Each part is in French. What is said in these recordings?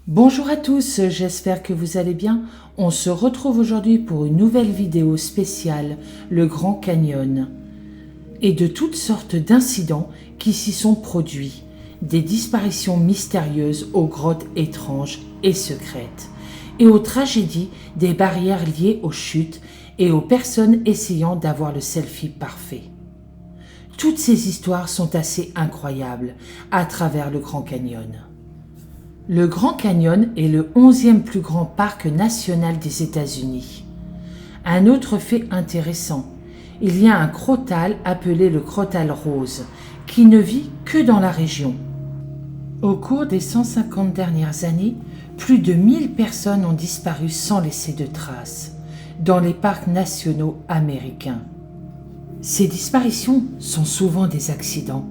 Bonjour à tous, j'espère que vous allez bien. On se retrouve aujourd'hui pour une nouvelle vidéo spéciale, le Grand Canyon, et de toutes sortes d'incidents qui s'y sont produits, des disparitions mystérieuses aux grottes étranges et secrètes, et aux tragédies des barrières liées aux chutes et aux personnes essayant d'avoir le selfie parfait. Toutes ces histoires sont assez incroyables à travers le Grand Canyon. Le Grand Canyon est le 11e plus grand parc national des États-Unis. Un autre fait intéressant, il y a un crotale appelé le crotale rose, qui ne vit que dans la région. Au cours des 150 dernières années, plus de 1000 personnes ont disparu sans laisser de traces dans les parcs nationaux américains. Ces disparitions sont souvent des accidents,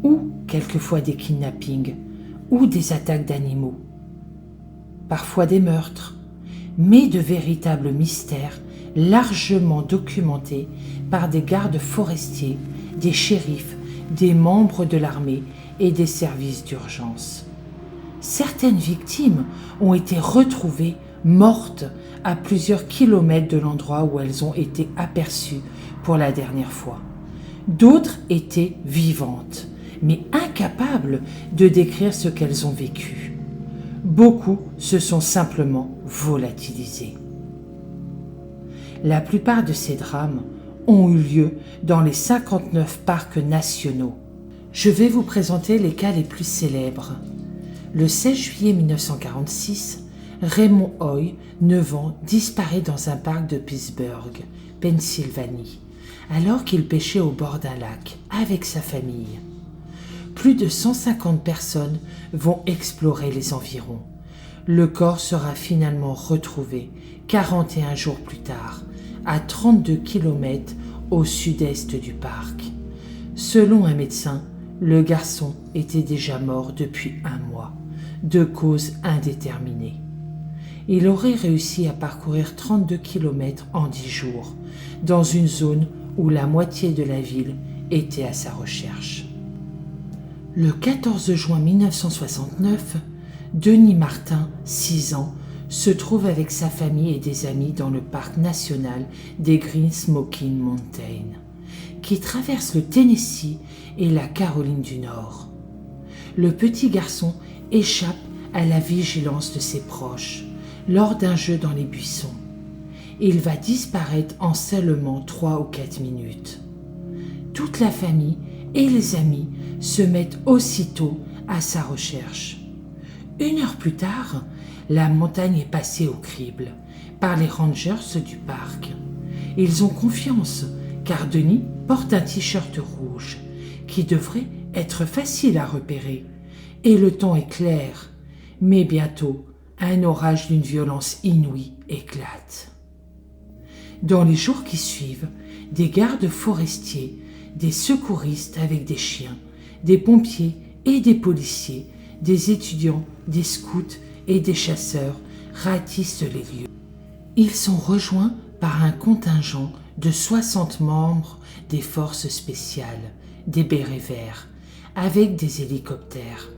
ou quelquefois des kidnappings, ou des attaques d'animaux, parfois des meurtres, mais de véritables mystères largement documentés par des gardes forestiers, des shérifs, des membres de l'armée et des services d'urgence. Certaines victimes ont été retrouvées mortes à plusieurs kilomètres de l'endroit où elles ont été aperçues pour la dernière fois. D'autres étaient vivantes, mais incapables de décrire ce qu'elles ont vécu. Beaucoup se sont simplement volatilisés. La plupart de ces drames ont eu lieu dans les 59 parcs nationaux. Je vais vous présenter les cas les plus célèbres. Le 16 juillet 1946, Raymond Hoy, 9 ans, disparaît dans un parc de Pittsburgh, Pennsylvanie, alors qu'il pêchait au bord d'un lac avec sa famille. Plus de 150 personnes vont explorer les environs. Le corps sera finalement retrouvé 41 jours plus tard, à 32 km au sud-est du parc. Selon un médecin, le garçon était déjà mort depuis un mois, de cause indéterminée. Il aurait réussi à parcourir 32 km en 10 jours, dans une zone où la moitié de la ville était à sa recherche. Le 14 juin 1969, Denis Martin, 6 ans, se trouve avec sa famille et des amis dans le parc national des Green Smoky Mountains, qui traverse le Tennessee et la Caroline du Nord. Le petit garçon échappe à la vigilance de ses proches lors d'un jeu dans les buissons. Il va disparaître en seulement 3 ou 4 minutes. Toute la famille et les amis se mettent aussitôt à sa recherche. 1 heure plus tard, la montagne est passée au crible par les rangers du parc. Ils ont confiance car Denis porte un t-shirt rouge qui devrait être facile à repérer et le temps est clair, mais bientôt un orage d'une violence inouïe éclate. Dans les jours qui suivent, des gardes forestiers, des secouristes avec des chiens, des pompiers et des policiers, des étudiants, des scouts et des chasseurs ratissent les lieux. Ils sont rejoints par un contingent de 60 membres des forces spéciales, des bérets verts, avec des hélicoptères.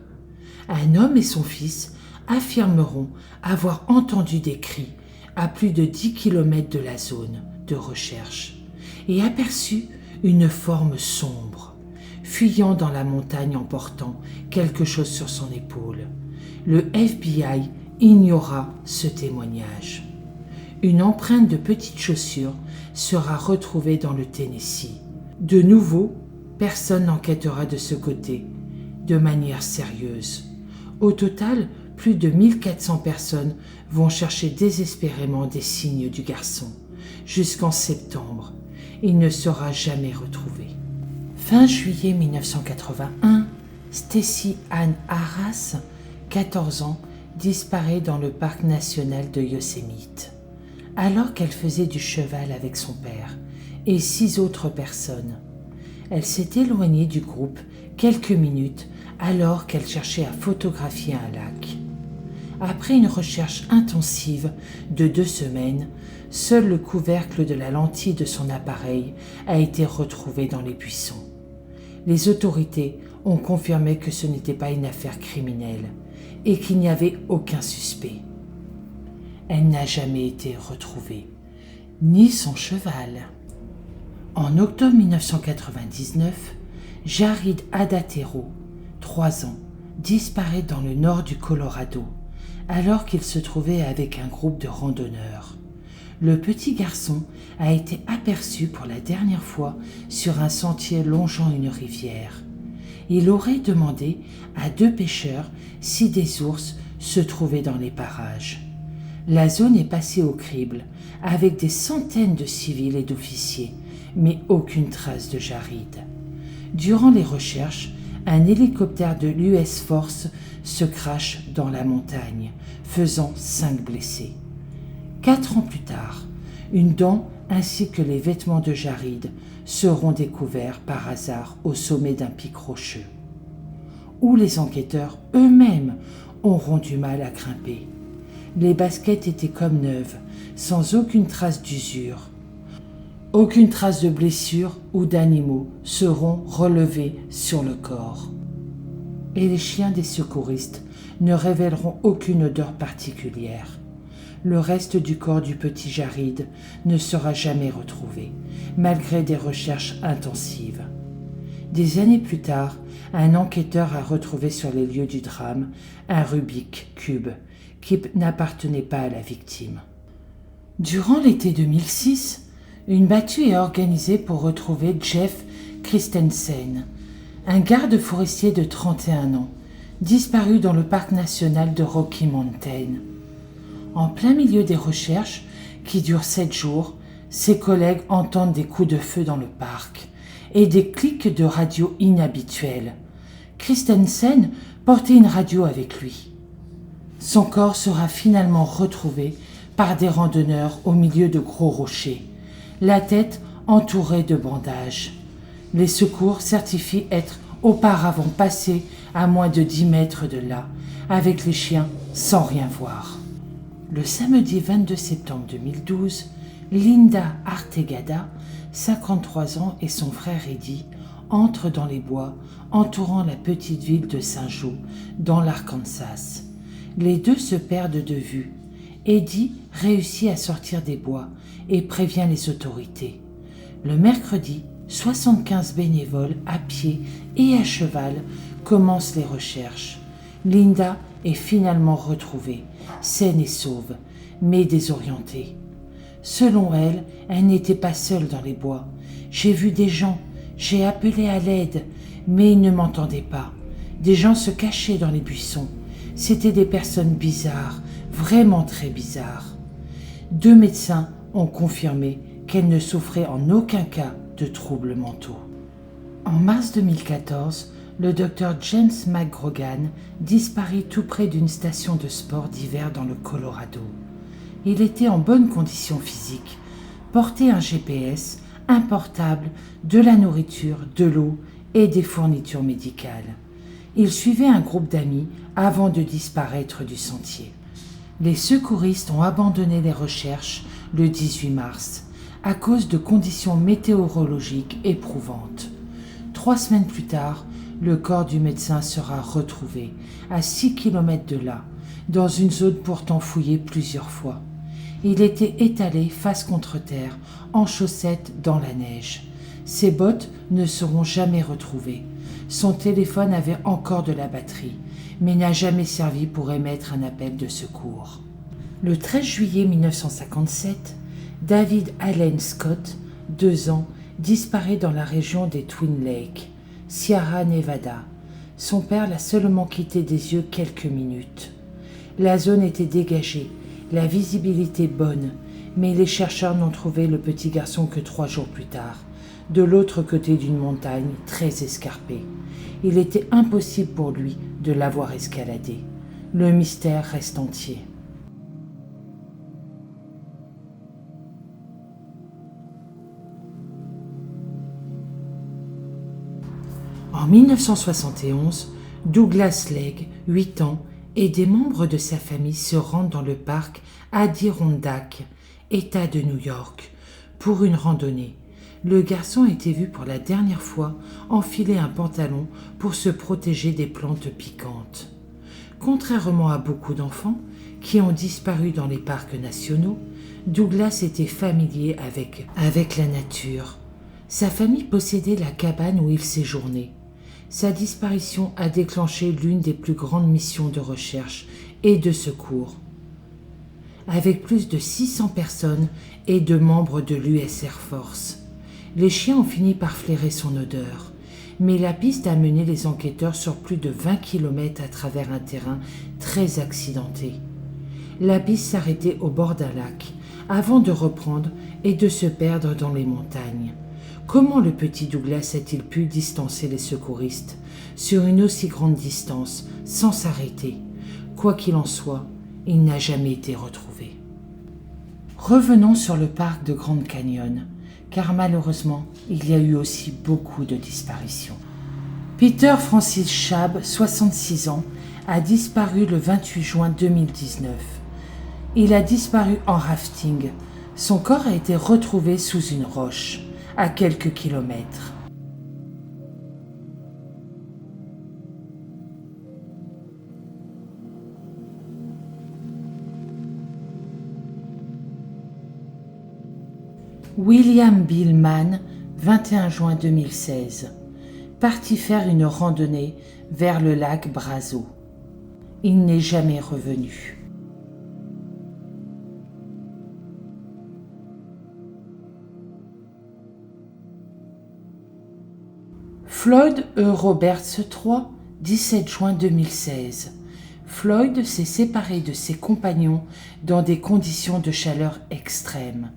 Un homme et son fils affirmeront avoir entendu des cris à plus de 10 km de la zone de recherche et aperçu une forme sombre, fuyant dans la montagne en portant quelque chose sur son épaule. Le FBI ignora ce témoignage. Une empreinte de petites chaussures sera retrouvée dans le Tennessee, De nouveau, personne n'enquêtera de ce côté, de manière sérieuse. Au total, plus de 1400 personnes vont chercher désespérément des signes du garçon. Jusqu'en septembre, il ne sera jamais retrouvé. Fin juillet 1981, Stacy Ann Arras, 14 ans, disparaît dans le parc national de Yosemite. Alors qu'elle faisait du cheval avec son père et 6 autres personnes, elle s'est éloignée du groupe quelques minutes alors qu'elle cherchait à photographier un lac. Après une recherche intensive de 2 semaines, seul le couvercle de la lentille de son appareil a été retrouvé dans les buissons. Les autorités ont confirmé que ce n'était pas une affaire criminelle et qu'il n'y avait aucun suspect. Elle n'a jamais été retrouvée, ni son cheval. En octobre 1999, Jared Adatero, 3 ans, disparaît dans le nord du Colorado, alors qu'il se trouvait avec un groupe de randonneurs. Le petit garçon a été aperçu pour la dernière fois sur un sentier longeant une rivière. Il aurait demandé à 2 pêcheurs si des ours se trouvaient dans les parages. La zone est passée au crible, avec des centaines de civils et d'officiers, mais aucune trace de Jared. Durant les recherches, un hélicoptère de l'US Force se crache dans la montagne, faisant 5 blessés. 4 ans plus tard, une dent ainsi que les vêtements de Jared seront découverts par hasard au sommet d'un pic rocheux, où les enquêteurs eux-mêmes auront du mal à grimper. Les baskets étaient comme neuves, sans aucune trace d'usure. Aucune trace de blessures ou d'animaux seront relevées sur le corps. Et les chiens des secouristes ne révéleront aucune odeur particulière. Le reste du corps du petit Jared ne sera jamais retrouvé, malgré des recherches intensives. Des années plus tard, un enquêteur a retrouvé sur les lieux du drame un Rubik cube qui n'appartenait pas à la victime. Durant l'été 2006, une battue est organisée pour retrouver Jeff Christensen, un garde forestier de 31 ans, disparu dans le parc national de Rocky Mountain. En plein milieu des recherches, qui durent 7 jours, ses collègues entendent des coups de feu dans le parc et des clics de radio inhabituels. Christensen portait une radio avec lui. Son corps sera finalement retrouvé par des randonneurs au milieu de gros rochers, la tête entourée de bandages. Les secours certifient être auparavant passés à moins de 10 mètres de là, avec les chiens sans rien voir. Le samedi 22 septembre 2012, Linda Artegada, 53 ans, et son frère Eddie entrent dans les bois entourant la petite ville de Saint-Joe, dans l'Arkansas. Les deux se perdent de vue. Eddie réussit à sortir des bois et prévient les autorités. Le mercredi, 75 bénévoles à pied et à cheval commencent les recherches. Linda est finalement retrouvée, saine et sauve, mais désorientée. Selon elle, elle n'était pas seule dans les bois. J'ai vu des gens, j'ai appelé à l'aide, mais ils ne m'entendaient pas. Des gens se cachaient dans les buissons. C'étaient des personnes bizarres, vraiment très bizarres. 2 médecins ont confirmé qu'elle ne souffrait en aucun cas de troubles mentaux. En mars 2014, le docteur James McGrogan disparaît tout près d'une station de sport d'hiver dans le Colorado. Il était en bonne condition physique, portait un GPS, un portable, de la nourriture, de l'eau et des fournitures médicales. Il suivait un groupe d'amis avant de disparaître du sentier. Les secouristes ont abandonné les recherches le 18 mars à cause de conditions météorologiques éprouvantes. 3 semaines plus tard, le corps du médecin sera retrouvé à 6 km de là, dans une zone pourtant fouillée plusieurs fois. Il était étalé face contre terre, en chaussettes dans la neige. Ses bottes ne seront jamais retrouvées. Son téléphone avait encore de la batterie, mais n'a jamais servi pour émettre un appel de secours. Le 13 juillet 1957, David Allen Scott, 2 ans, disparaît dans la région des Twin Lakes, Sierra Nevada. Son père l'a seulement quitté des yeux quelques minutes. La zone était dégagée, la visibilité bonne, mais les chercheurs n'ont trouvé le petit garçon que 3 jours plus tard, de l'autre côté d'une montagne très escarpée. Il était impossible pour lui de l'avoir escaladé. Le mystère reste entier. En 1971, Douglas Legge, 8 ans, et des membres de sa famille se rendent dans le parc Adirondack, État de New York, pour une randonnée. Le garçon a été vu pour la dernière fois enfiler un pantalon pour se protéger des plantes piquantes. Contrairement à beaucoup d'enfants qui ont disparu dans les parcs nationaux, Douglas était familier avec la nature. Sa famille possédait la cabane où il séjournait. Sa disparition a déclenché l'une des plus grandes missions de recherche et de secours. Avec plus de 600 personnes et de membres de l'US Air Force, les chiens ont fini par flairer son odeur. Mais la piste a mené les enquêteurs sur plus de 20 km à travers un terrain très accidenté. La piste s'arrêtait au bord d'un lac, avant de reprendre et de se perdre dans les montagnes. Comment le petit Douglas a-t-il pu distancer les secouristes sur une aussi grande distance, sans s'arrêter? Quoi qu'il en soit, il n'a jamais été retrouvé. Revenons sur le parc de Grand Canyon, car malheureusement, il y a eu aussi beaucoup de disparitions. Peter Francis Schaab, 66 ans, a disparu le 28 juin 2019. Il a disparu en rafting. Son corps a été retrouvé sous une roche, à quelques kilomètres. William Billman, 21 juin 2016, parti faire une randonnée vers le lac Brazo. Il n'est jamais revenu. Floyd E. Roberts III, 17 juin 2016. Floyd s'est séparé de ses compagnons dans des conditions de chaleur extrêmes,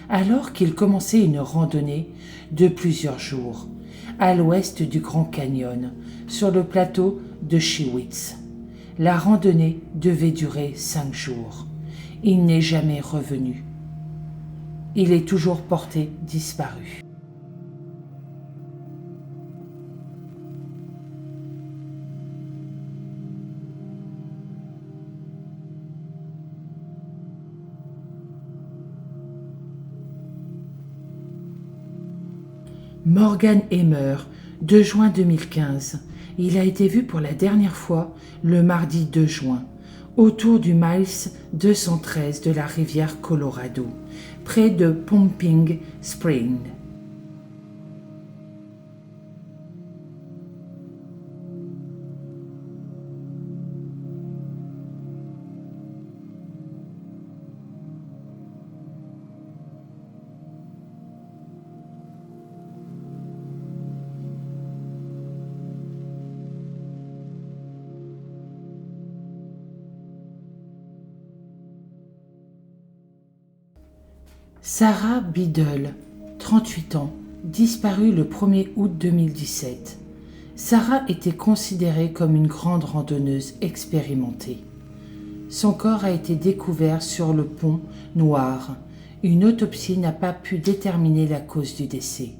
alors qu'il commençait une randonnée de plusieurs jours, à l'ouest du Grand Canyon, sur le plateau de Chiwitz. La randonnée devait durer 5 jours. Il n'est jamais revenu. Il est toujours porté disparu. Morgan Emmer, 2 juin 2015. Il a été vu pour la dernière fois le mardi 2 juin, autour du miles 213 de la rivière Colorado, près de Pumping Spring. Sarah Biddle, 38 ans, disparue le 1er août 2017. Sarah était considérée comme une grande randonneuse expérimentée. Son corps a été découvert sur le pont Noir. Une autopsie n'a pas pu déterminer la cause du décès.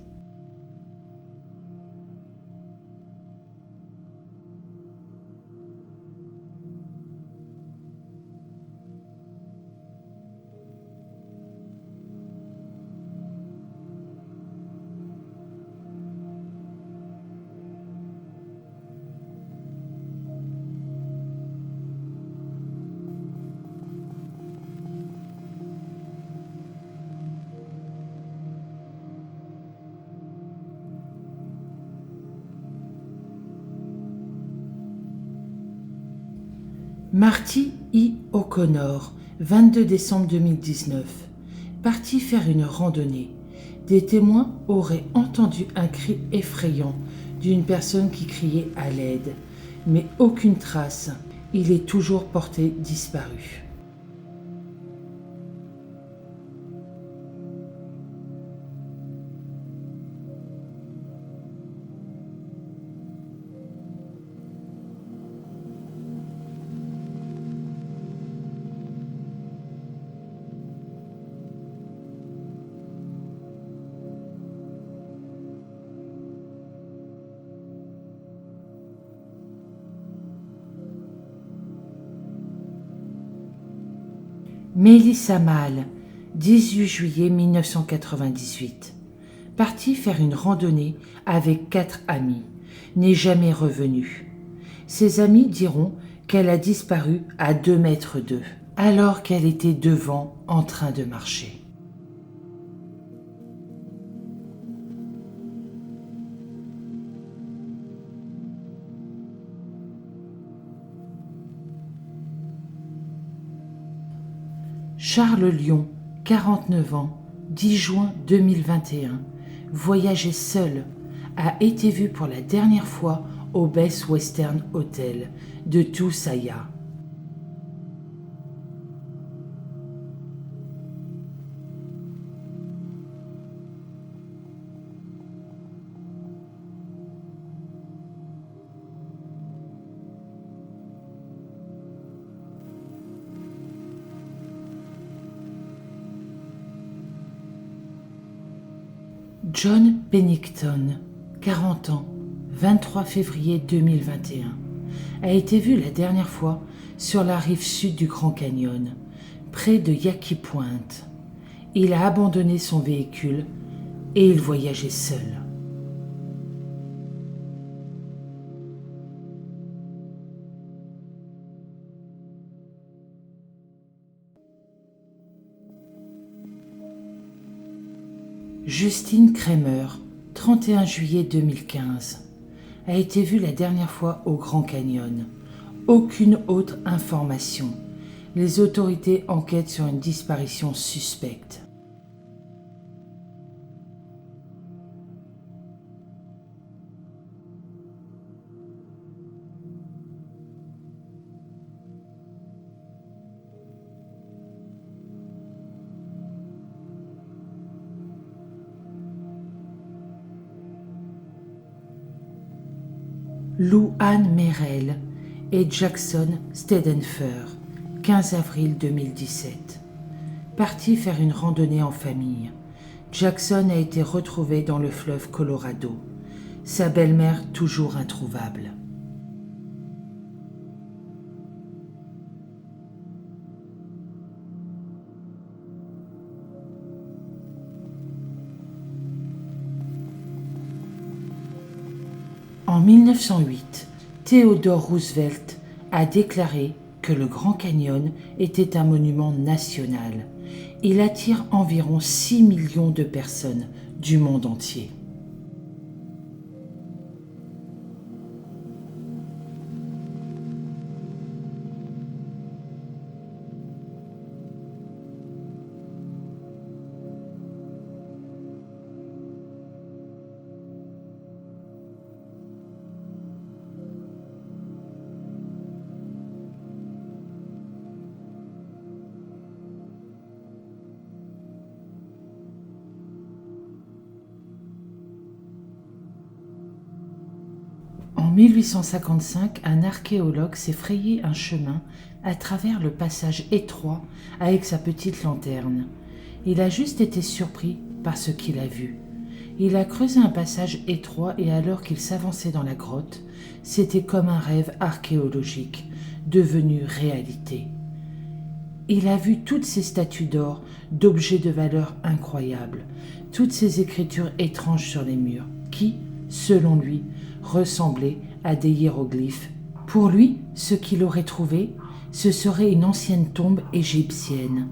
Marty E. O'Connor, 22 décembre 2019, parti faire une randonnée. Des témoins auraient entendu un cri effrayant d'une personne qui criait à l'aide, mais aucune trace. Il est toujours porté disparu. Mélissa Mahl, 18 juillet 1998. Partie faire une randonnée avec 4 amis, n'est jamais revenue. Ses amis diront qu'elle a disparu à 2 mètres d'eux, alors qu'elle était devant en train de marcher. Charles Lyon, 49 ans, 10 juin 2021, voyageait seul, a été vu pour la dernière fois au Best Western Hotel de Toussaint. John Pennington, 40 ans, 23 février 2021, a été vu la dernière fois sur la rive sud du Grand Canyon, près de Yaqui Point. Il a abandonné son véhicule et il voyageait seul. Justine Kramer, 31 juillet 2015, a été vue la dernière fois au Grand Canyon. Aucune autre information. Les autorités enquêtent sur une disparition suspecte. Lou Anne Merrill et Jackson Stedenfer, 15 avril 2017. Partis faire une randonnée en famille. Jackson a été retrouvé dans le fleuve Colorado. Sa belle-mère toujours introuvable. En 1908, Theodore Roosevelt a déclaré que le Grand Canyon était un monument national. Il attire environ 6 millions de personnes du monde entier. En 1855, un archéologue s'est frayé un chemin à travers le passage étroit avec sa petite lanterne. Il a juste été surpris par ce qu'il a vu. Il a creusé un passage étroit et alors qu'il s'avançait dans la grotte, c'était comme un rêve archéologique, devenu réalité. Il a vu toutes ces statues d'or, d'objets de valeur incroyable, toutes ces écritures étranges sur les murs, qui, selon lui, ressemblaient à des hiéroglyphes. Pour lui, ce qu'il aurait trouvé, ce serait une ancienne tombe égyptienne.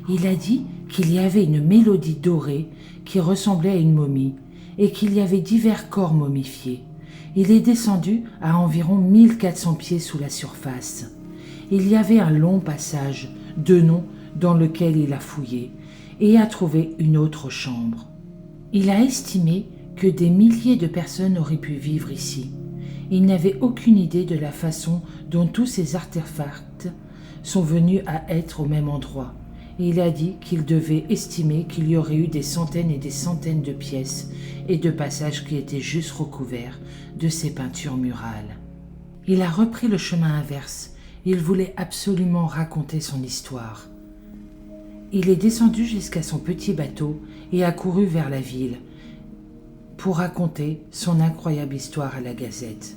Il a dit qu'il y avait une mélodie dorée qui ressemblait à une momie et qu'il y avait divers corps momifiés. Il est descendu à environ 1400 pieds sous la surface. Il y avait un long passage, 2 noms, dans lequel il a fouillé et a trouvé une autre chambre. Il a estimé que des milliers de personnes auraient pu vivre ici. Il n'avait aucune idée de la façon dont tous ces artefacts sont venus à être au même endroit. Et il a dit qu'il devait estimer qu'il y aurait eu des centaines et des centaines de pièces et de passages qui étaient juste recouverts de ces peintures murales. Il a repris le chemin inverse. Il voulait absolument raconter son histoire. Il est descendu jusqu'à son petit bateau et a couru vers la ville pour raconter son incroyable histoire à la Gazette.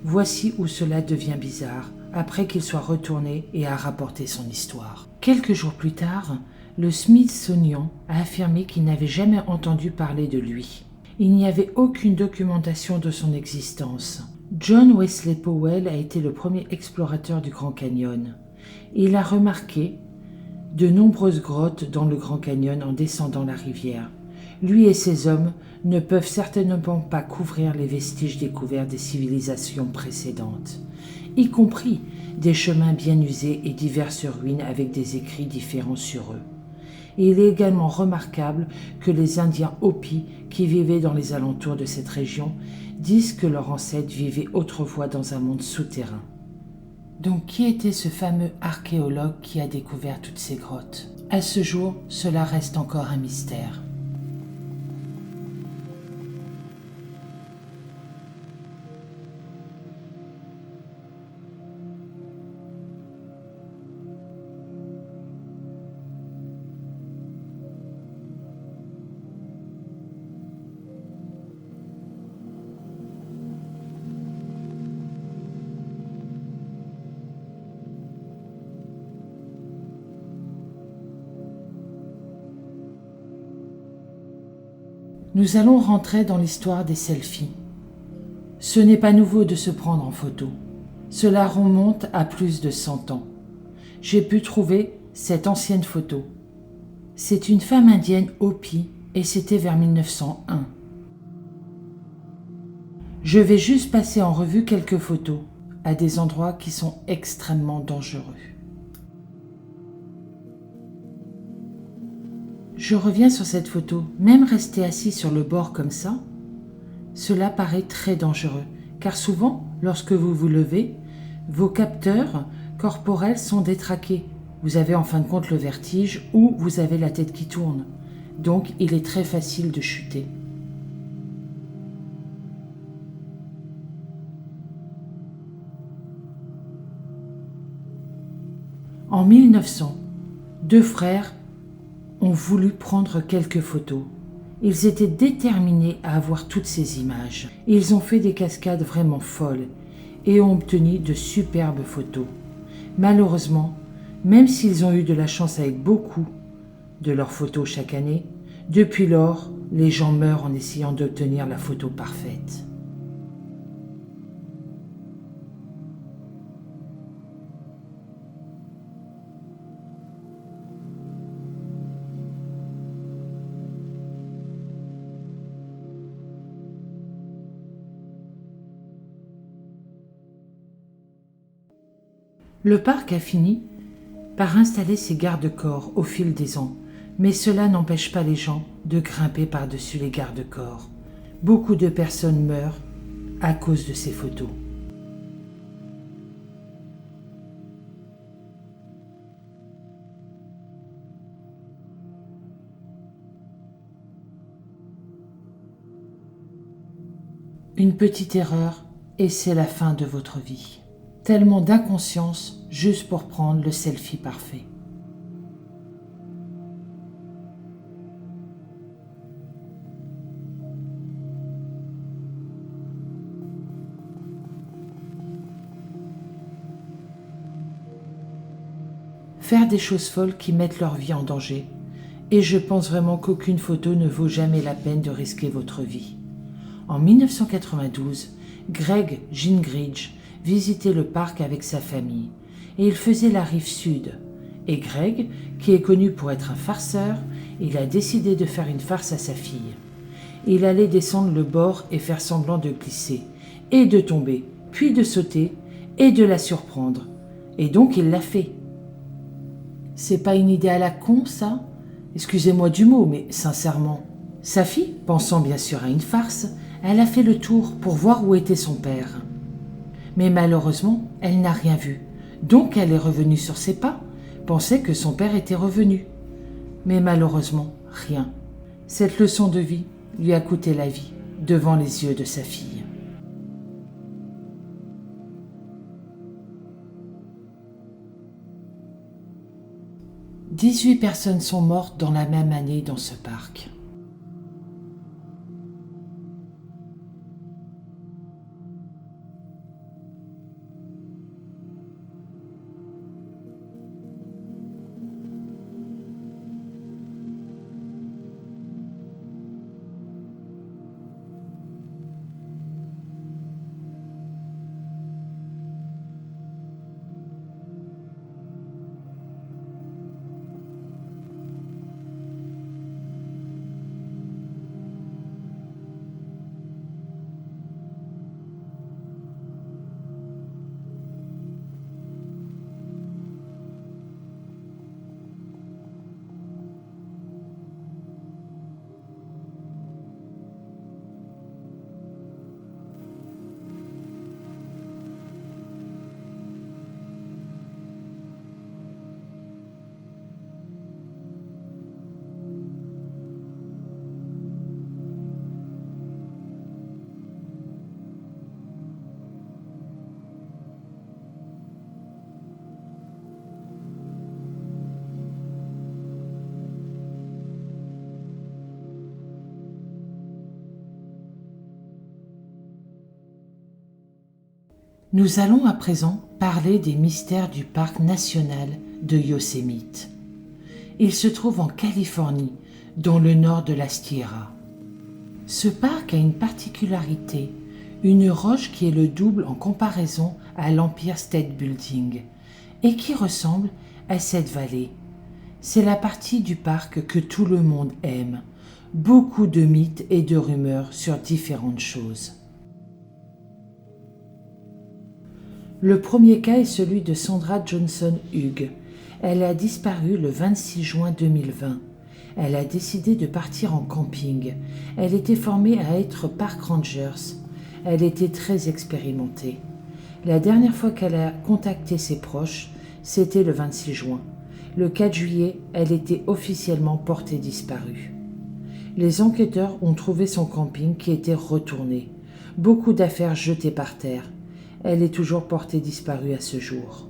Voici où cela devient bizarre, après qu'il soit retourné et a rapporté son histoire. Quelques jours plus tard, le Smithsonian a affirmé qu'il n'avait jamais entendu parler de lui. Il n'y avait aucune documentation de son existence. John Wesley Powell a été le premier explorateur du Grand Canyon. Il a remarqué de nombreuses grottes dans le Grand Canyon en descendant la rivière. Lui et ses hommes ne peuvent certainement pas couvrir les vestiges découverts des civilisations précédentes, y compris des chemins bien usés et diverses ruines avec des écrits différents sur eux. Et il est également remarquable que les Indiens Hopi qui vivaient dans les alentours de cette région disent que leurs ancêtres vivaient autrefois dans un monde souterrain. Donc qui était ce fameux archéologue qui a découvert toutes ces grottes? À ce jour, cela reste encore un mystère. Nous allons rentrer dans l'histoire des selfies. Ce n'est pas nouveau de se prendre en photo. Cela remonte à plus de 100 ans. J'ai pu trouver cette ancienne photo. C'est une femme indienne Hopi et c'était vers 1901. Je vais juste passer en revue quelques photos à des endroits qui sont extrêmement dangereux. Je reviens sur cette photo. Même rester assis sur le bord comme ça, cela paraît très dangereux, car souvent, lorsque vous vous levez, vos capteurs corporels sont détraqués. Vous avez en fin de compte le vertige ou vous avez la tête qui tourne. Donc, il est très facile de chuter. En 1900, deux frères ont voulu prendre quelques photos. Ils étaient déterminés à avoir toutes ces images. Ils ont fait des cascades vraiment folles et ont obtenu de superbes photos. Malheureusement, même s'ils ont eu de la chance avec beaucoup de leurs photos chaque année, depuis lors, les gens meurent en essayant d'obtenir la photo parfaite. Le parc a fini par installer ses garde-corps au fil des ans, mais cela n'empêche pas les gens de grimper par-dessus les garde-corps. Beaucoup de personnes meurent à cause de ces photos. Une petite erreur et c'est la fin de votre vie. Tellement d'inconscience juste pour prendre le selfie parfait. Faire des choses folles qui mettent leur vie en danger. Et je pense vraiment qu'aucune photo ne vaut jamais la peine de risquer votre vie. En 1992, Greg Gingrich visitait le parc avec sa famille et il faisait la rive sud. Et Greg, qui est connu pour être un farceur, il a décidé de faire une farce à sa fille. Il allait descendre le bord et faire semblant de glisser, et de tomber, puis de sauter, et de la surprendre. Et donc il l'a fait. C'est pas une idée à la con, ça? Excusez-moi du mot, mais sincèrement, Sa fille, pensant bien sûr à une farce, elle a fait le tour pour voir où était son père. Mais malheureusement, elle n'a rien vu. Donc elle est revenue sur ses pas, pensait que son père était revenu. Mais malheureusement, rien. Cette leçon de vie lui a coûté la vie devant les yeux de sa fille. « 18 personnes sont mortes dans la même année dans ce parc. Nous allons à présent parler des mystères du parc national de Yosemite. Il se trouve en Californie, dans le nord de la Sierra. Ce parc a une particularité, une roche qui est le double en comparaison à l'Empire State Building et qui ressemble à cette vallée. C'est la partie du parc que tout le monde aime. Beaucoup de mythes et de rumeurs sur différentes choses. Le premier cas est celui de Sandra Johnson Hughes. Elle a disparu le 26 juin 2020. Elle a décidé de partir en camping. Elle était formée à être park rangers. Elle était très expérimentée. La dernière fois qu'elle a contacté ses proches, c'était le 26 juin. Le 4 juillet, elle était officiellement portée disparue. Les enquêteurs ont trouvé son camping qui était retourné. Beaucoup d'affaires jetées par terre. Elle est toujours portée disparue à ce jour.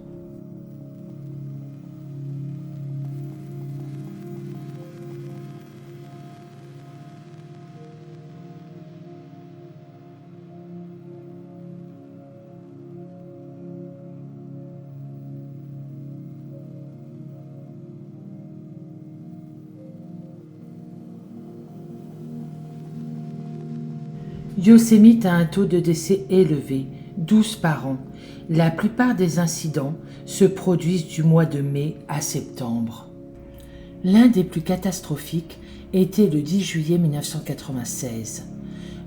Yosemite a un taux de décès élevé, 12 par an. La plupart des incidents se produisent du mois de mai à septembre. L'un des plus catastrophiques était le 10 juillet 1996,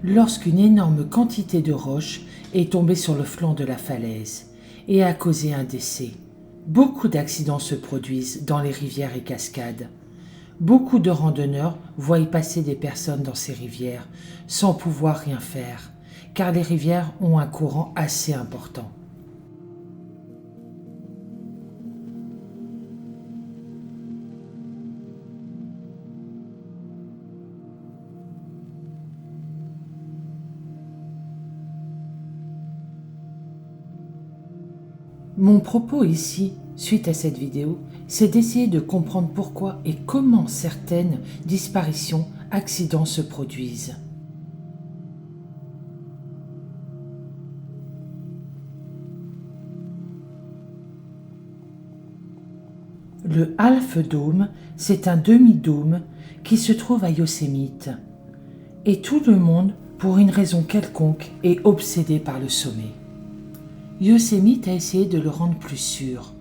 lorsqu'une énorme quantité de roches est tombée sur le flanc de la falaise et a causé un décès. Beaucoup d'accidents se produisent dans les rivières et cascades. Beaucoup de randonneurs voient y passer des personnes dans ces rivières sans pouvoir rien faire, car les rivières ont un courant assez important. Mon propos ici, suite à cette vidéo, c'est d'essayer de comprendre pourquoi et comment certaines disparitions, accidents se produisent. Le Half Dome, c'est un demi-dôme qui se trouve à Yosemite. Et tout le monde, pour une raison quelconque, est obsédé par le sommet. Yosemite a essayé de le rendre plus sûr,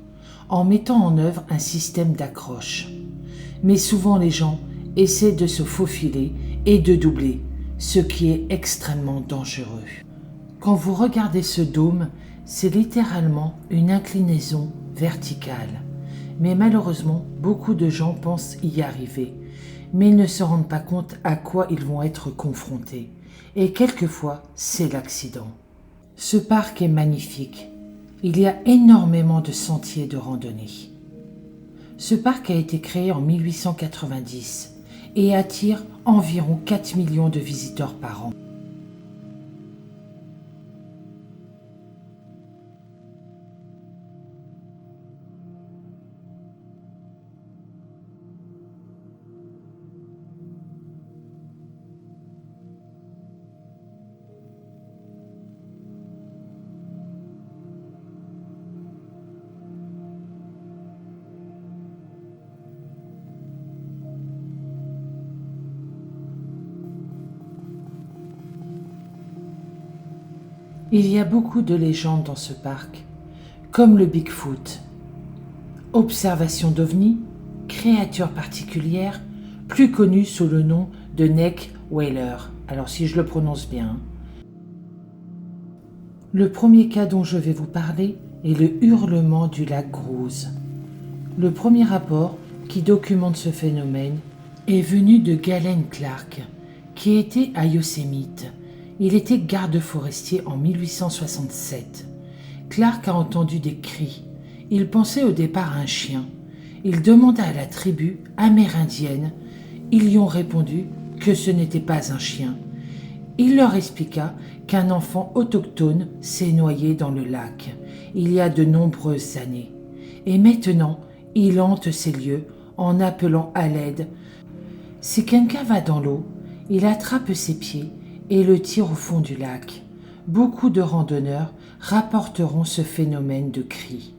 en mettant en œuvre un système d'accroche. Mais souvent les gens essaient de se faufiler et de doubler, ce qui est extrêmement dangereux. Quand vous regardez ce dôme, c'est littéralement une inclinaison verticale. Mais malheureusement, beaucoup de gens pensent y arriver. mais ils ne se rendent pas compte à quoi ils vont être confrontés. Et quelquefois, c'est l'accident. Ce parc est magnifique. Il y a énormément de sentiers de randonnée. Ce parc a été créé en 1890 et attire environ 4 millions de visiteurs par an. Il y a beaucoup de légendes dans ce parc, comme le Bigfoot, observation d'ovnis, créature particulière, plus connue sous le nom de Neck Whaler. Alors si je le prononce bien. Le premier cas dont je vais vous parler est le hurlement du lac Grouse. Le premier rapport qui documente ce phénomène est venu de Galen Clark, qui était à Yosemite. Il était garde forestier en 1867. Clark a entendu des cris. Il pensait au départ à un chien. Il demanda à la tribu amérindienne. Ils lui ont répondu que ce n'était pas un chien. Il leur expliqua qu'un enfant autochtone s'est noyé dans le lac il y a de nombreuses années. Et maintenant, il hante ces lieux en appelant à l'aide. Si quelqu'un va dans l'eau, il attrape ses pieds et le tire au fond du lac. Beaucoup de randonneurs rapporteront ce phénomène de cri.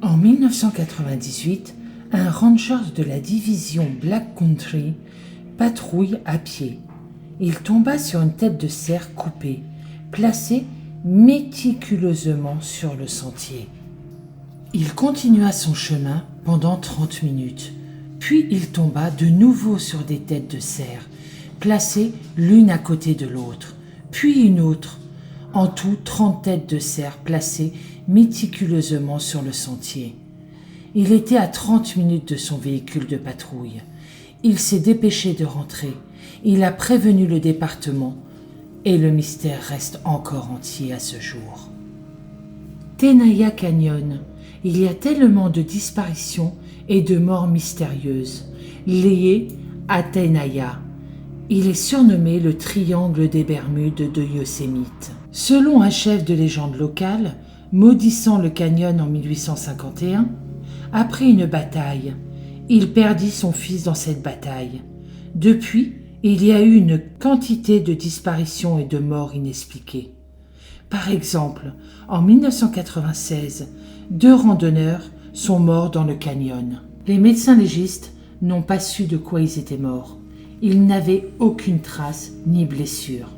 En 1998, un ranger de la division Black Country patrouille à pied. Il tomba sur une tête de cerf coupée, placée méticuleusement sur le sentier. Il continua son chemin pendant 30 minutes, puis il tomba de nouveau sur des têtes de cerf, placées l'une à côté de l'autre, puis une autre. En tout, 30 têtes de cerf placées méticuleusement sur le sentier. Il était à 30 minutes de son véhicule de patrouille. Il s'est dépêché de rentrer. Il a prévenu le département et le mystère reste encore entier à ce jour. Tenaya Canyon. Il y a tellement de disparitions et de morts mystérieuses, liées à Tenaya. Il est surnommé le triangle des Bermudes de Yosemite. Selon un chef de légende locale, maudissant le canyon en 1851, après une bataille, il perdit son fils dans cette bataille. Depuis, il y a eu une quantité de disparitions et de morts inexpliquées. Par exemple, en 1996, 2 randonneurs sont morts dans le canyon. Les médecins légistes n'ont pas su de quoi ils étaient morts. Ils n'avaient aucune trace ni blessure.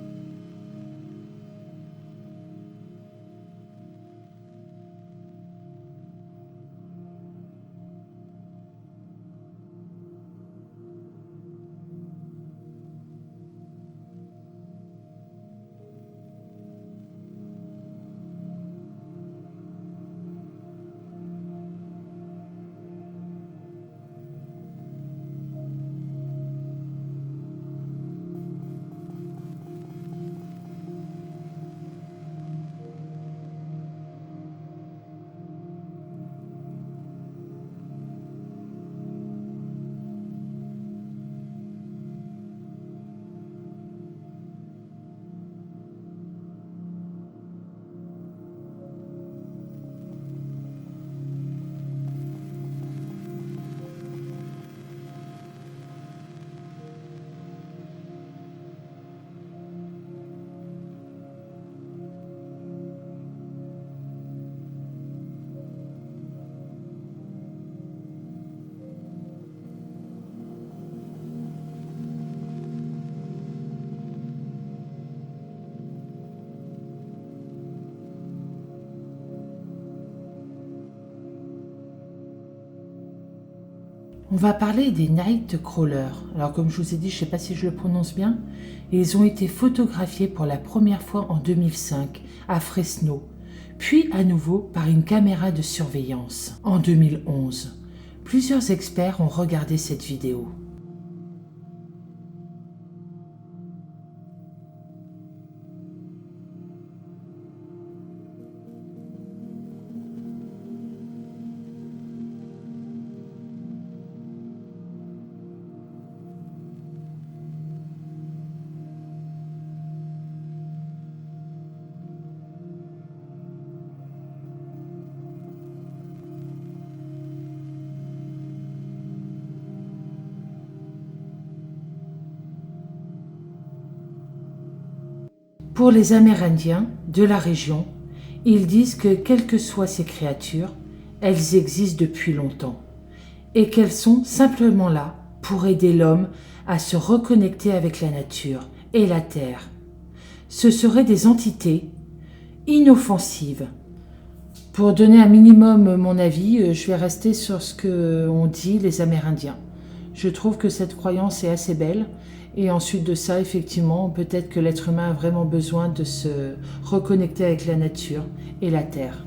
On va parler des Nightcrawlers. Alors comme je vous ai dit, je ne sais pas si je le prononce bien, ils ont été photographiés pour la première fois en 2005 à Fresno, puis à nouveau par une caméra de surveillance en 2011. Plusieurs experts ont regardé cette vidéo. Pour les Amérindiens de la région, ils disent que quelles que soient ces créatures, elles existent depuis longtemps et qu'elles sont simplement là pour aider l'homme à se reconnecter avec la nature et la terre. Ce seraient des entités inoffensives. Pour donner un minimum mon avis, je vais rester sur ce qu'ont dit les Amérindiens. Je trouve que cette croyance est assez belle. Et ensuite de ça, effectivement, peut-être que l'être humain a vraiment besoin de se reconnecter avec la nature et la terre.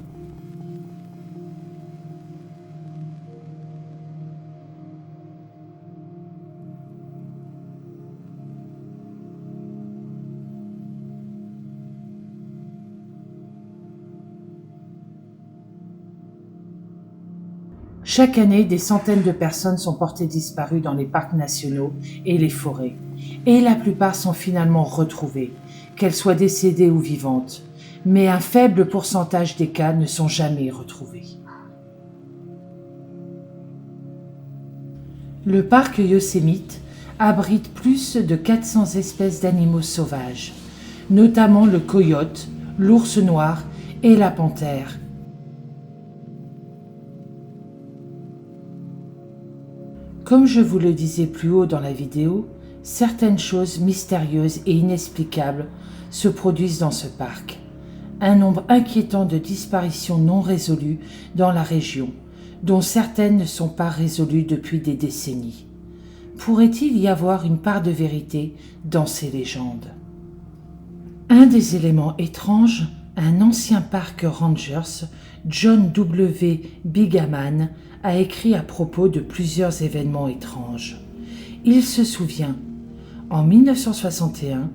Chaque année, des centaines de personnes sont portées disparues dans les parcs nationaux et les forêts. Et la plupart sont finalement retrouvées, qu'elles soient décédées ou vivantes. Mais un faible pourcentage des cas ne sont jamais retrouvés. Le parc Yosemite abrite plus de 400 espèces d'animaux sauvages, notamment le coyote, l'ours noir et la panthère. Comme je vous le disais plus haut dans la vidéo, certaines choses mystérieuses et inexplicables se produisent dans ce parc. Un nombre inquiétant de disparitions non résolues dans la région, dont certaines ne sont pas résolues depuis des décennies. Pourrait-il y avoir une part de vérité dans ces légendes? Un des éléments étranges, un ancien park rangers, John W. Bigaman, a écrit à propos de plusieurs événements étranges. Il se souvient, en 1961,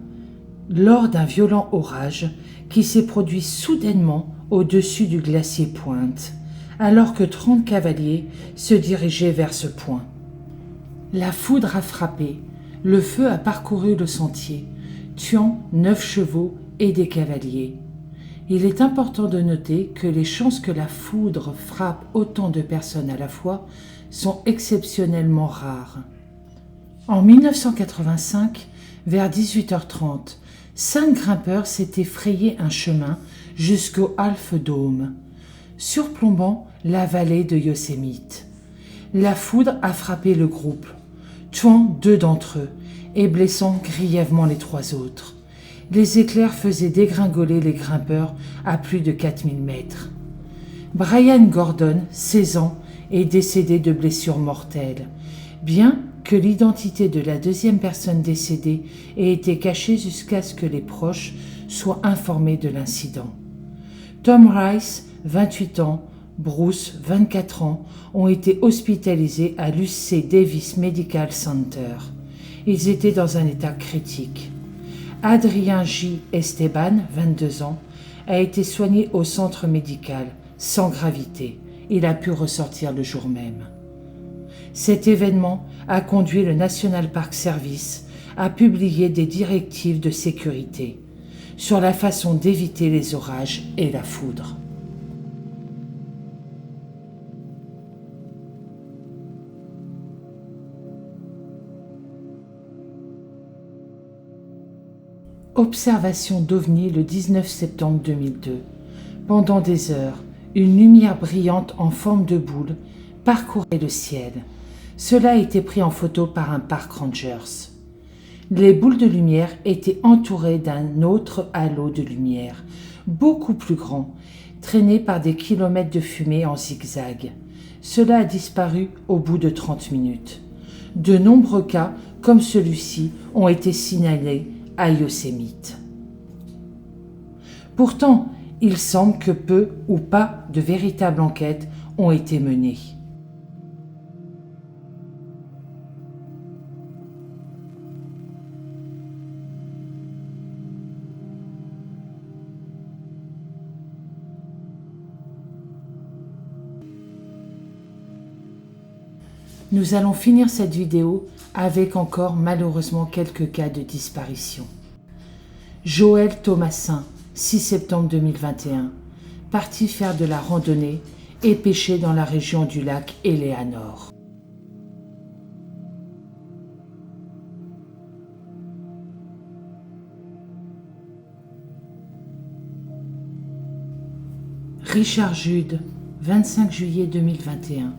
lors d'un violent orage qui s'est produit soudainement au-dessus du glacier Pointe, alors que 30 cavaliers se dirigeaient vers ce point. La foudre a frappé, le feu a parcouru le sentier, tuant 9 chevaux et des cavaliers. Il est important de noter que les chances que la foudre frappe autant de personnes à la fois sont exceptionnellement rares. En 1985, vers 18h30, 5 grimpeurs s'étaient frayé un chemin jusqu'au Half Dome, surplombant la vallée de Yosemite. La foudre a frappé le groupe, tuant 2 d'entre eux et blessant grièvement les 3 autres. Les éclairs faisaient dégringoler les grimpeurs à plus de 4000 mètres. Brian Gordon, 16 ans, est décédé de blessures mortelles, bien que l'identité de la deuxième personne décédée ait été cachée jusqu'à ce que les proches soient informés de l'incident. Tom Rice, 28 ans, Bruce, 24 ans, ont été hospitalisés à l'UC Davis Medical Center. Ils étaient dans un état critique. Adrien J. Esteban, 22 ans, a été soigné au centre médical, sans gravité. Il a pu ressortir le jour même. Cet événement a conduit le National Park Service à publier des directives de sécurité sur la façon d'éviter les orages et la foudre. Observation d'OVNI le 19 septembre 2002. Pendant des heures, une lumière brillante en forme de boule parcourait le ciel. Cela a été pris en photo par un park rangers. Les boules de lumière étaient entourées d'un autre halo de lumière, beaucoup plus grand, traîné par des kilomètres de fumée en zigzag. Cela a disparu au bout de 30 minutes. De nombreux cas, comme celui-ci, ont été signalés à Yosemite. Pourtant, il semble que peu ou pas de véritables enquêtes ont été menées. Nous allons finir cette vidéo avec encore malheureusement quelques cas de disparition. Joël Thomasin, 6 septembre 2021, parti faire de la randonnée et pêcher dans la région du lac Eleanor. Richard Jude, 25 juillet 2021,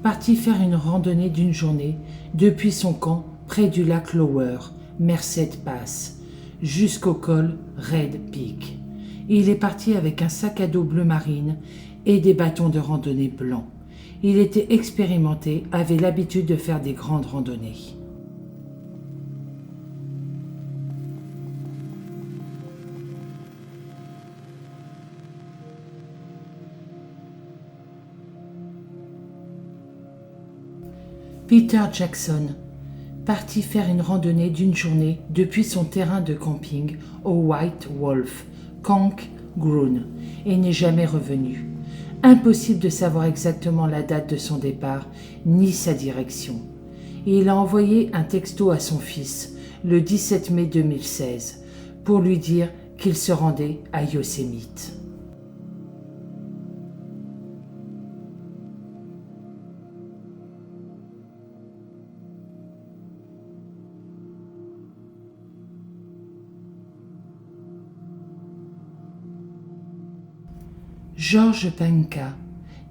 parti faire une randonnée d'une journée depuis son camp près du lac Lower, Merced Pass, jusqu'au col Red Peak. Il est parti avec un sac à dos bleu marine et des bâtons de randonnée blancs. Il était expérimenté, avait l'habitude de faire des grandes randonnées. Peter Jackson, parti faire une randonnée d'une journée depuis son terrain de camping au White Wolf, Cancun, et n'est jamais revenu. Impossible de savoir exactement la date de son départ ni sa direction. Il a envoyé un texto à son fils le 17 mai 2016 pour lui dire qu'il se rendait à Yosemite. George Panka,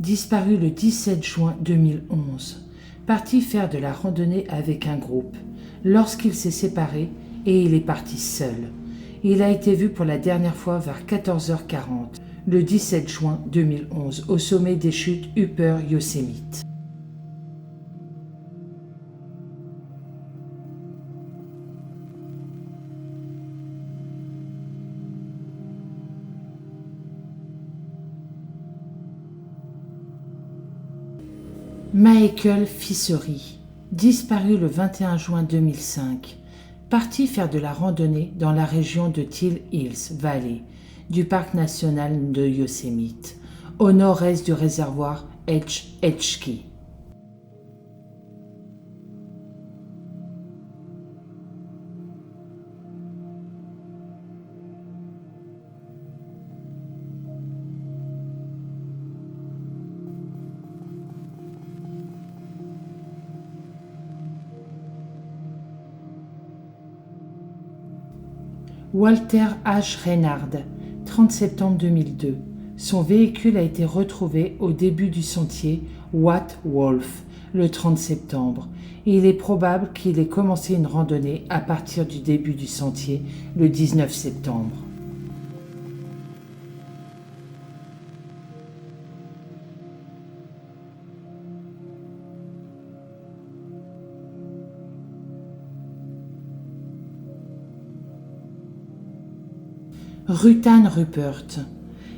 disparu le 17 juin 2011, parti faire de la randonnée avec un groupe. Lorsqu'il s'est séparé et il est parti seul. Il a été vu pour la dernière fois vers 14h40, le 17 juin 2011, au sommet des chutes Upper Yosemite. Michael Fissery, disparu le 21 juin 2005, parti faire de la randonnée dans la région de Teal Hills Valley du parc national de Yosemite, au nord-est du réservoir Hetchki. Walter H. Reinhardt, 30 septembre 2002. Son véhicule a été retrouvé au début du sentier White Wolf le 30 septembre. Il est probable qu'il ait commencé une randonnée à partir du début du sentier le 19 septembre. Rutan Rupert,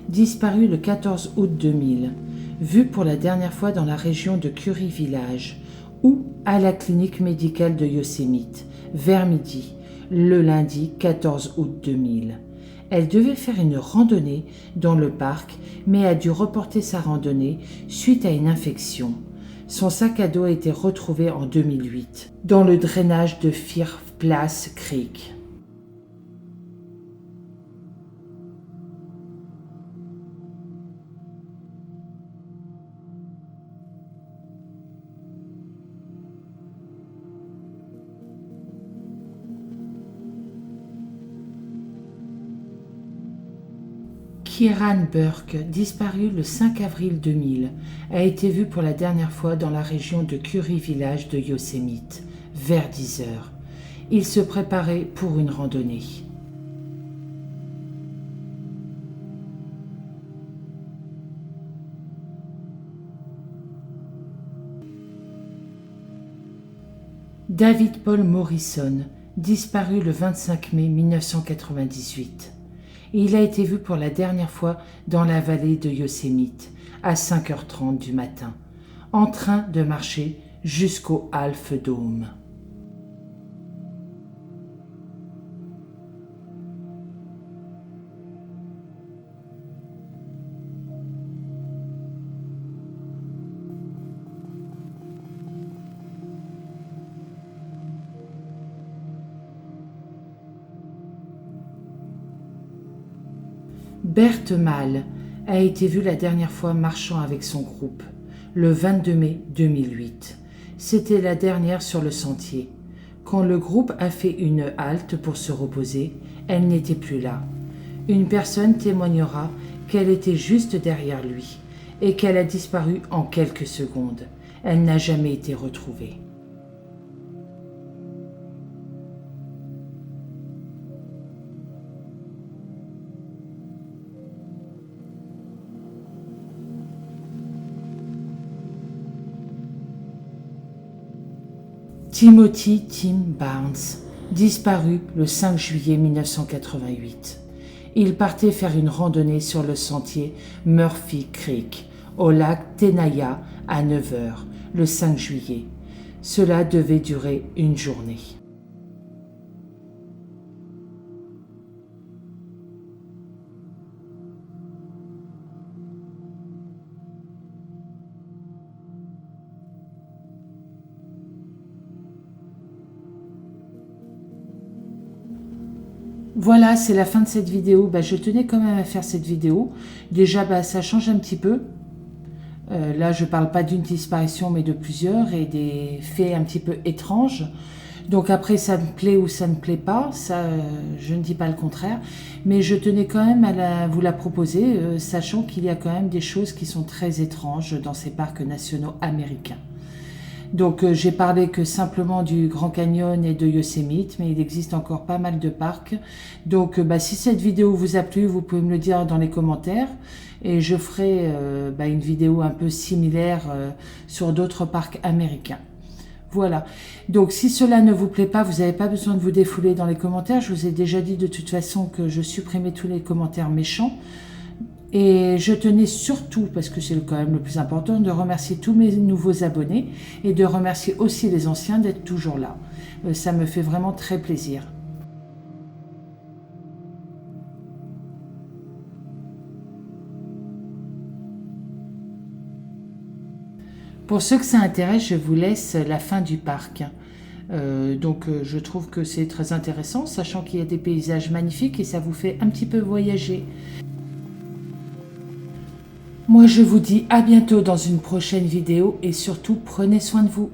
disparu le 14 août 2000, vu pour la dernière fois dans la région de Curry Village ou à la clinique médicale de Yosemite, vers midi, le lundi 14 août 2000. Elle devait faire une randonnée dans le parc, mais a dû reporter sa randonnée suite à une infection. Son sac à dos a été retrouvé en 2008, dans le drainage de Firplace Creek. Kieran Burke, disparu le 5 avril 2000, a été vu pour la dernière fois dans la région de Curry Village de Yosemite, vers 10 heures. Il se préparait pour une randonnée. David Paul Morrison, disparu le 25 mai 1998. Il a été vu pour la dernière fois dans la vallée de Yosemite à 5h30 du matin, en train de marcher jusqu'au Half Dome. Bert Maal a été vu la dernière fois marchant avec son groupe, le 22 mai 2008. C'était la dernière sur le sentier. Quand le groupe a fait une halte pour se reposer, elle n'était plus là. Une personne témoignera qu'elle était juste derrière lui et qu'elle a disparu en quelques secondes. Elle n'a jamais été retrouvée. Timothy Tim Barnes, disparu le 5 juillet 1988. Il partait faire une randonnée sur le sentier Murphy Creek, au lac Tenaya, à 9h, le 5 juillet. Cela devait durer une journée. Voilà, c'est la fin de cette vidéo. Je tenais quand même à faire cette vidéo. Déjà, ça change un petit peu. Là, je ne parle pas d'une disparition, mais de plusieurs et des faits un petit peu étranges. Donc après, ça me plaît ou ça ne me plaît pas. Ça, je ne dis pas le contraire. Mais je tenais quand même à vous la proposer, sachant qu'il y a quand même des choses qui sont très étranges dans ces parcs nationaux américains. Donc j'ai parlé que simplement du Grand Canyon et de Yosemite, mais il existe encore pas mal de parcs. Donc si cette vidéo vous a plu, vous pouvez me le dire dans les commentaires et je ferai une vidéo un peu similaire sur d'autres parcs américains. Voilà, donc si cela ne vous plaît pas, vous n'avez pas besoin de vous défouler dans les commentaires. Je vous ai déjà dit de toute façon que je supprimais tous les commentaires méchants. Et je tenais surtout, parce que c'est quand même le plus important, de remercier tous mes nouveaux abonnés et de remercier aussi les anciens d'être toujours là. Ça me fait vraiment très plaisir. Pour ceux que ça intéresse, je vous laisse la fin du parc. Je trouve que c'est très intéressant, sachant qu'il y a des paysages magnifiques et ça vous fait un petit peu voyager. Moi, je vous dis à bientôt dans une prochaine vidéo et surtout, prenez soin de vous.